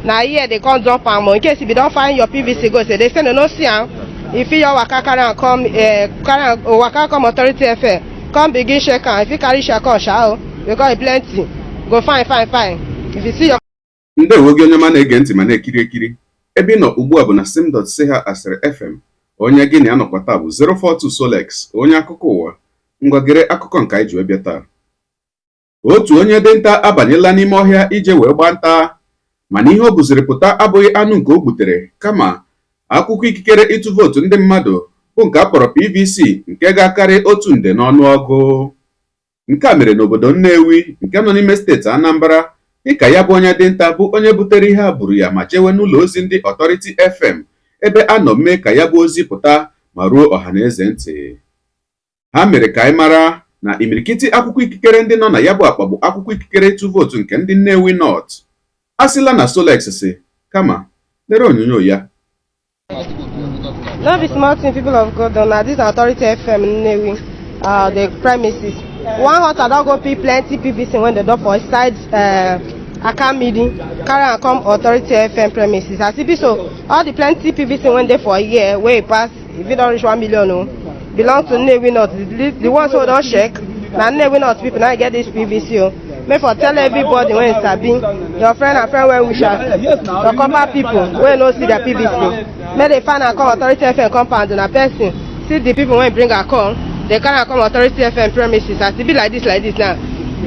Now here they come drop am. In case if you don't find your PVC go say they say no see am. If you waka carry am come waka come authority affair, come begin shake am. If you carry shake am sha because e plenty. Go fine. If you see your Ndewo gị onye ma na-ege ntị ma na-ekiri ekiri. Ebe ị nọ ugbu a bụ na sim.ch asịrị FM. Onye gị na ya nọkwa taa bụ 042 Solex, onye akụkọ ụwa. Ngwagere akụkọ nke anyị ji wee bịa taa. Otu onye dinta abanyela n'ime ọhịa ije wee gbaa nta, mana ihe o buziri pụta abụghị anụ nke o gbutere, kama akwụkwọ ikikere ịtụ vootu ndị mmadụ bụ nke a kpọrọ PVC nke ga-akarị 1 nde n'ọnụọgụ. Nke a mere n'obodo Nnewi nke nọ n'ime steeti Anambra, dịka ya bụ onye dinta bụ onye butere ihe a buru ya ma jewe n'ụlọ ozi ndị Authority FM ebe a nọ mee ka ya bụ ozi pụta ma ruo ọha na eze ntị. Ha mere ka anyị mara na imirikiti akwụkwọ ikikere ndị nọ na ya bụ akpa bụ akwụkwọ ikikere ịtụ vootu nke ndị Nnewi North. Asịla na Solex si kama lere onyonyo ya. no be small thing, people of God. Now this Authority FM Nnewi, the premises. One hot I don't go pay plenty PVC when they do for side Akamidi, carry and come Authority FM premises. As it be so, all the plenty PVC when they for a year, way pass, if you don't reach 1 million, no, belong to Nnewi North. The ones who don't check, now Nnewi North people now get this PVC. Make for tell everybody when it's sabi, your friend and friend when we shall, your company people when no see their PVC. Make they find and come Authority FM compound and a person see the people when bring a call. They can't come Authority FM premises. As it be like this now.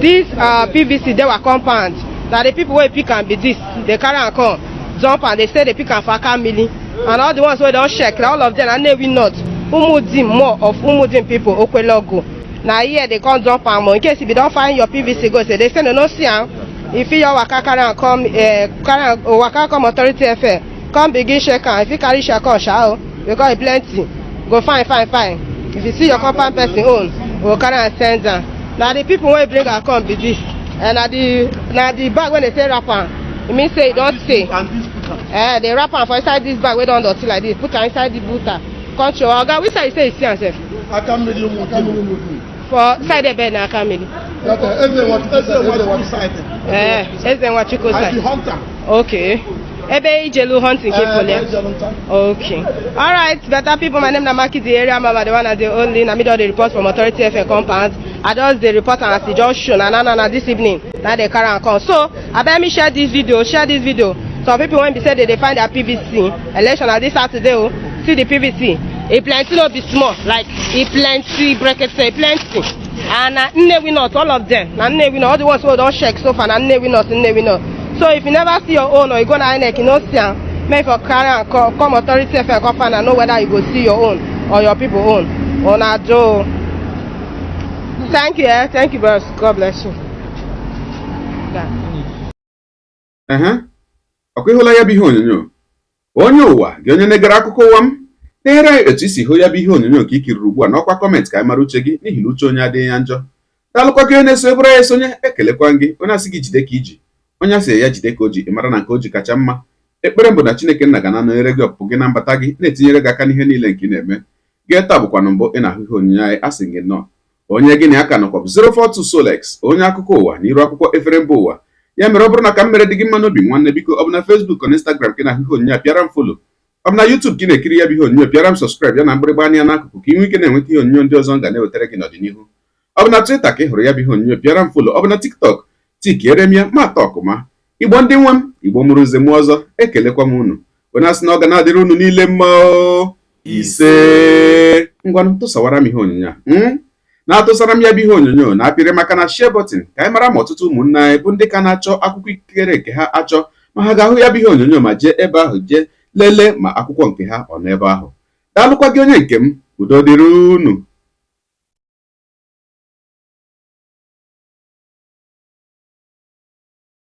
These PVC they were compound. That the people where pick and be this, they can't come jump and they say they pick and for Kamili. And all the ones who don't check, all of them are Nnewi North. Umudim more of Umudim people Okwelogo. Now here they come jump and more. In case if you don't find your PVC go say they say no see am. If you waka carry and come waka come Authority FM, come begin shake am. If you carry shake am sha because e plenty. Go fine. If you see your compound person own, we'll carry and send them. Now the people when bring a come be this. And now the bag when they say wrapper, it means say don't say. They wrap am for inside this bag we don't dirty like this. Put am inside the booter. Control. Oga, which side you say you see yourself? For side the bed na Akamili. What you side. Okay. Ebe Ijelu hunting okay. Alright, better people, my name is Maki, the area mama, the one and the only. I made all the reports from Authority FM compound. I just the report and as the just shown and this evening. Now they carry and come. So I bet me share this video. Some people when be said they find their PVC election at this Saturday, see the PVC. A plenty no be small, like a plenty bracket say plenty. And Nnewi North, all of them. Now Nnewi North, all the ones who don't check so far, Nnewi North. So if you never see your own or you go to INEC, you know see am, make for carry and come Authority FM come find and know whether you go see your own or your people own. Ona Joe. Thank you, boss. God bless you. Ọkwa ịhụla ya bụ ihe onyonyo. Onye ụwa gị onye negara akụkọ ụwa m, teere anyị etu isi hụ ya bụ ihe onyonyo nke ikiriri ugbu a n'ọkwa kọmentị ka anyị mara uche gị n'ihi na uche onye adịghị ya njọ. Daalụkwa gị onye na-eso ebụrụ ya esonye, ekelekwa gị onye asị gị jide ka iji. Onye asị ya jide ka o ji, ịmara na nke o ji kacha mma. Ekpere mbụ na Chineke nna ga na-anọnyere gị ọpụpụ gị na mbata gị, na-etinyere gị aka n'ihe niile nke ị na-eme. Gị taa bụkwa na mbụ ị na-ahụ ihe onyonyo anyị, asị gị nnọọ. Onye gị na aka nọkwa bụ 042 Solex, onye akụkọ ụwa n'iru akwụkwọ efere mba ụwa. Ya mere ọ bụrụ na ka m mere dị gị mma n'obi nwanne, biko ọ bụ na Facebook na Instagram ka ị na-ahụ ihe onyonyo a, pịara m follow. Ọ bụ na YouTube ka ị na-ekiri ya bụ ihe onyonyo, pịara m subscribe ya na mgbịrịgba anya n'akụkụ ka ị nwee ike na-enweta ihe onyonyo ndị ọzọ m ga na-ewetara gị n'ọdịnihu. Ọ bụ na Twitter ka ị hụrụ ya bụ ihe onyonyo, pịara m follow. Ọ bụ na TikTok tikiere m ya ma tọkụma. Igbo ndị nwe m, Igbo mụrụ nze m ọzọ, ekelekwa m unu. Onye asị na ọ ga na-adịrị unu niile mma ise. Ngwanụ tụsawara m ihe onyonyo a. Na-atụsara m ya bụ ihe onyonyo na-apịrị maka na share button ka anyị mara ma ọtụtụ ụmụnne anyị bụ ndị ka na-achọ akwụkwọ ikikere nke ha achọ ma ha ga-ahụ ya bụ ihe onyonyo ma jee ebe ahụ jee lelee ma akwụkwọ nke ha ọ nọ ebe ahụ. Daalụkwa gị onye nke m, udo dịrị unu.